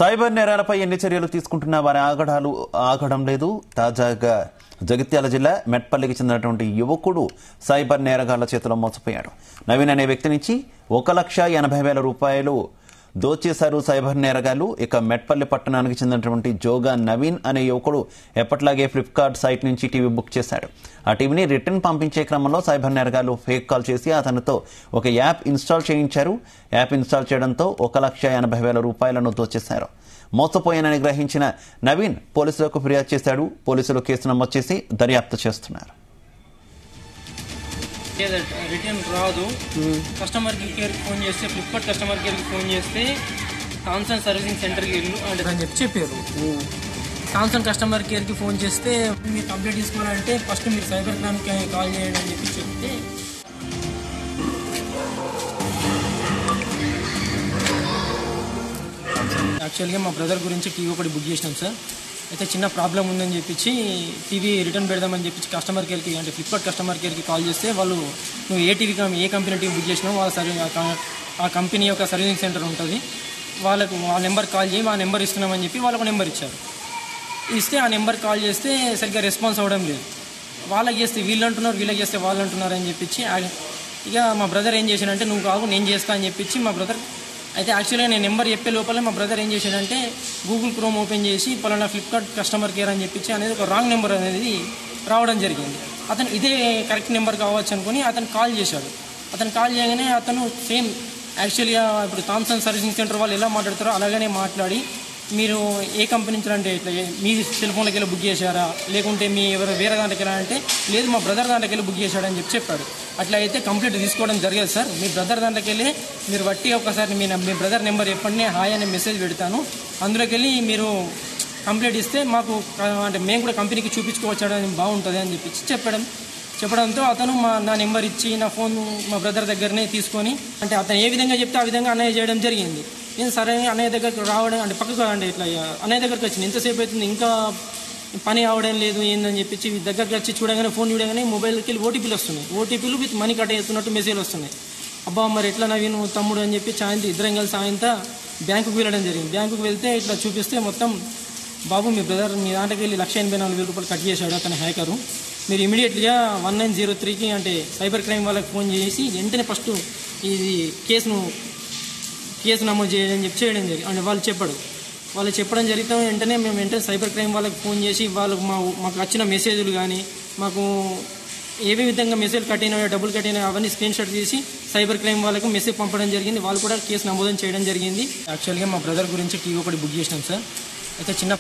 Cyber నేరాలపై ఎన్ని చర్యలు తీసుకుంటున్నా వారి ఆగడం లేదు. తాజాగా జగిత్యాల జిల్లా మెట్పల్లికి చెందినటువంటి యువకుడు సైబర్ నేరగాళ్ల చేతిలో మోసపోయాడు. నవీన్ అనే వ్యక్తి నుంచి 1,80,000 రూపాయలు దోచేశారు సైబర్ నేరగాళ్లు. ఇక మెట్పల్లి పట్టణానికి చెందినటువంటి జోగా నవీన్ అనే యువకుడు ఎప్పట్లాగే ఫ్లిప్కార్ట్ సైట్ నుంచి టీవీ బుక్ చేశాడు. ఆ టీవీని రిటర్న్ పంపించే క్రమంలో సైబర్ నేరగాళ్లు ఫేక్ కాల్ చేసి అతనితో ఒక యాప్ ఇన్స్టాల్ చేయించారు. యాప్ ఇన్స్టాల్ చేయడంతో 1,80,000 రూపాయలను దోచేశారు. మోసపోయానని గ్రహించిన నవీన్ పోలీసులకు ఫిర్యాదు చేశాడు. పోలీసులు కేసు నమోదు చేసి దర్యాప్తు చేస్తున్నారు. రిటర్న్ రాదు. కస్టమర్ కేర్కి ఫోన్ చేస్తే, ఫ్లిప్కార్ట్ కస్టమర్ కేర్కి ఫోన్ చేస్తే సామ్సంగ్ సర్వీసింగ్ సెంటర్కి వెళ్ళు అని చెప్పారు. సామ్సంగ్ కస్టమర్ కేర్కి ఫోన్ చేస్తే మీరు కంప్లైంట్ తీసుకోవాలంటే ఫస్ట్ మీరు సైబర్ క్రైమ్కి కాల్ చేయండి అని చెప్పి చెప్తే, యాక్చువల్గా మా బ్రదర్ గురించి టీవీ ఒకటి బుక్ చేసినాం సార్. అయితే చిన్న ప్రాబ్లం ఉందని చెప్పించి టీవీ రిటర్న్ పెడదామని చెప్పి కస్టమర్ కేర్కి, అంటే ఫ్లిప్కార్ట్ కస్టమర్ కేర్కి కాల్ చేస్తే వాళ్ళు నువ్వు ఏ కంపెనీ టీవీ బుక్ చేసినావు ఆ కంపెనీ యొక్క సర్వీసింగ్ సెంటర్ ఉంటుంది, వాళ్ళకు ఆ నెంబర్ కాల్ చేయి, ఆ నెంబర్ ఇస్తున్నామని చెప్పి వాళ్ళకు నెంబర్ ఇచ్చారు. ఇస్తే ఆ నెంబర్ కాల్ చేస్తే సరిగ్గా రెస్పాన్స్ అవ్వడం లేదు. వాళ్ళకి చేస్తే వీళ్ళు అంటున్నారు, వీళ్ళకి చేస్తే వాళ్ళు అంటున్నారు అని చెప్పించి ఇక మా బ్రదర్ ఏం చేశాడంటే నువ్వు కావు నేను చేస్తా అని చెప్పించి మా బ్రదర్, అయితే యాక్చువల్గా నేను నెంబర్ చెప్పే లోపల మా బ్రదర్ ఏం చేశాడంటే గూగుల్ క్రోమ్ ఓపెన్ చేసి పలానా ఫ్లిప్కార్ట్ కస్టమర్ కేర్ అని చెప్పించి అనేది ఒక రాంగ్ నెంబర్ అనేది రావడం జరిగింది. అతను ఇదే కరెక్ట్ నెంబర్ కావచ్చు అనుకుని అతను కాల్ చేశాడు. అతను కాల్ చేయగానే అతను సేమ్ యాక్చువల్గా ఇప్పుడు సామ్సంగ్ సర్వీసింగ్ సెంటర్ వాళ్ళు ఎలా మాట్లాడతారో అలాగనే మాట్లాడి, మీరు ఏ కంపెనీ నుంచి అంటే ఇట్లా మీ సెల్ ఫోన్లోకి వెళ్ళి బుక్ చేశారా, లేకుంటే మీ ఎవరు వేరే దాంట్లోకి వెళ్ళా అంటే లేదు మా బ్రదర్ దాంట్లోకి వెళ్ళి బుక్ చేశాడని చెప్పాడు. అట్లా అయితే కంప్లీట్ తీసుకోవడం జరగదు సార్. మీ బ్రదర్ దాంట్లోకి వెళ్ళి మీరు బట్టి ఒకసారి మీ బ్రదర్ నెంబర్ చెప్పండి, హాయ్ అనే మెసేజ్ పెడతాను, అందులోకి వెళ్ళి మీరు కంప్లీట్ ఇస్తే మాకు అంటే మేము కూడా కంపెనీకి చూపించుకోవచ్చని బాగుంటుంది అని చెప్పడంతో అతను నా నెంబర్ ఇచ్చి నా ఫోన్ మా బ్రదర్ దగ్గరనే తీసుకొని, అంటే అతను ఏ విధంగా చెప్తే ఆ విధంగా అన్నయ్య చేయడం జరిగింది. నేను సరే అన్నయ్య దగ్గరకు రావడం అంటే పక్కకు అంటే ఇట్లా అన్నయ్య దగ్గరకు వచ్చింది, ఎంతసేపు అవుతుంది ఇంకా పని అవడం లేదు ఏందని చెప్పించి దగ్గరికి వచ్చి చూడగానే ఫోన్ చూడగానే మొబైల్కి వెళ్ళి ఓటీపీలు వస్తున్నాయి. ఓటీపీలు విత్ మనీ కట్ అవుతున్నట్టు మెసేజ్లు వస్తున్నాయి. అబ్బా మరి ఎట్లా నవీన్ తమ్ముడు అని చెప్పి ఇద్దరం కలిసి సాయంత్రం బ్యాంకుకి వెళ్ళడం జరిగింది. బ్యాంకుకి వెళ్తే ఇట్లా చూపిస్తే మొత్తం బాబు మీ బ్రదర్ మీ దాంట్లోకి వెళ్ళి 1,84,000 రూపాయలు కట్ చేశాడు అతను హ్యాకరు, మీరు ఇమీడియట్గా 1903కి అంటే సైబర్ క్రైమ్ వాళ్ళకి ఫోన్ చేసి వెంటనే ఫస్ట్ ఇది కేసు నమోదు చేయడం జరిగింది అంటే వాళ్ళు చెప్పడం జరిగితే వెంటనే మేము వెంటనే సైబర్ క్రైమ్ వాళ్ళకి ఫోన్ చేసి వాళ్ళకు మాకు వచ్చిన మెసేజ్లు కానీ మాకు ఏ విధంగా మెసేజ్ కట్టినాయో డబ్బులు కట్టినాయో అవన్నీ స్క్రీన్ షాట్ తీసి సైబర్ క్రైమ్ వాళ్ళకు మెసేజ్ పంపడం జరిగింది. వాళ్ళు కూడా కేసు నమోదు చేయడం జరిగింది. యాక్చువల్గా మా బ్రదర్ గురించి టీవీ ఒకటి బుక్ చేసినాం సార్. అయితే చిన్న